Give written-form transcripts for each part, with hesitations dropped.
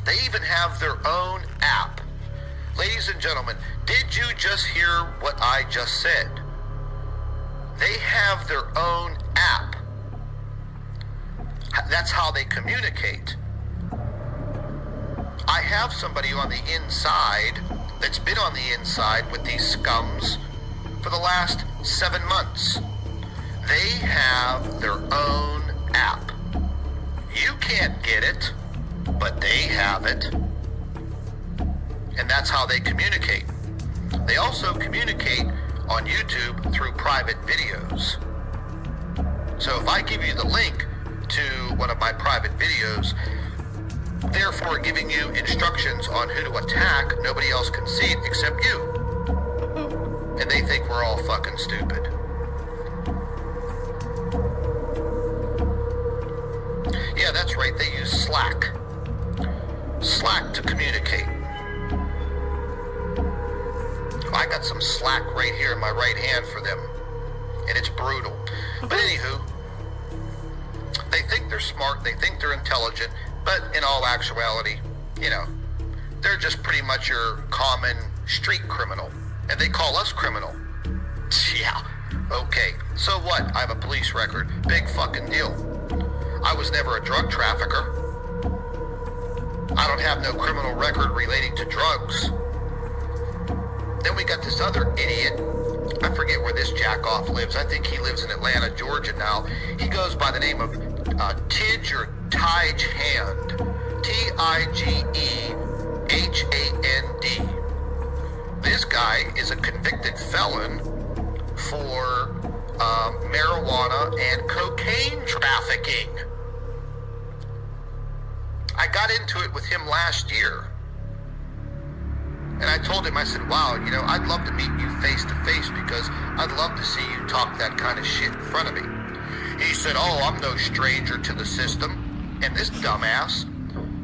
They even have their own app. Ladies and gentlemen, did you just hear what I just said? They have their own app. That's how they communicate. I have somebody on the inside that's been on the inside with these scums for the last 7 months. They have their own app. You can't get it, but they have it. And that's how they communicate. They also communicate on YouTube through private videos. So if I give you the link to one of my private videos, therefore giving you instructions on who to attack, nobody else can see it except you. And they think we're all fucking stupid. Yeah, that's right, they use Slack. Slack to communicate. I got some Slack right here in my right hand for them, and it's brutal. But anywho, they think they're smart, they think they're intelligent, but in all actuality, you know, they're just pretty much your common street criminal, and they call us criminal. Yeah, okay, so what? I have a police record, big fucking deal. I was never a drug trafficker. I don't have no criminal record relating to drugs. Then we got this other idiot. I forget where this jack-off lives. I think he lives in Atlanta, Georgia now. He goes by the name of Tidge or Tige Hand. Tigehand. This guy is a convicted felon for marijuana and cocaine trafficking. I got into it with him last year. And I told him, I said, wow, you know, I'd love to meet you face to face because I'd love to see you talk that kind of shit in front of me. He said, oh, I'm no stranger to the system. And this dumbass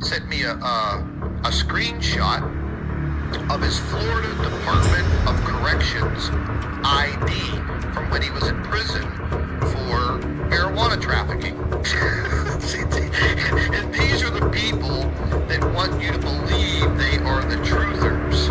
sent me a screenshot of his Florida Department of Corrections ID from when he was in prison for marijuana trafficking. And these are the people that want you to believe they are the truthers.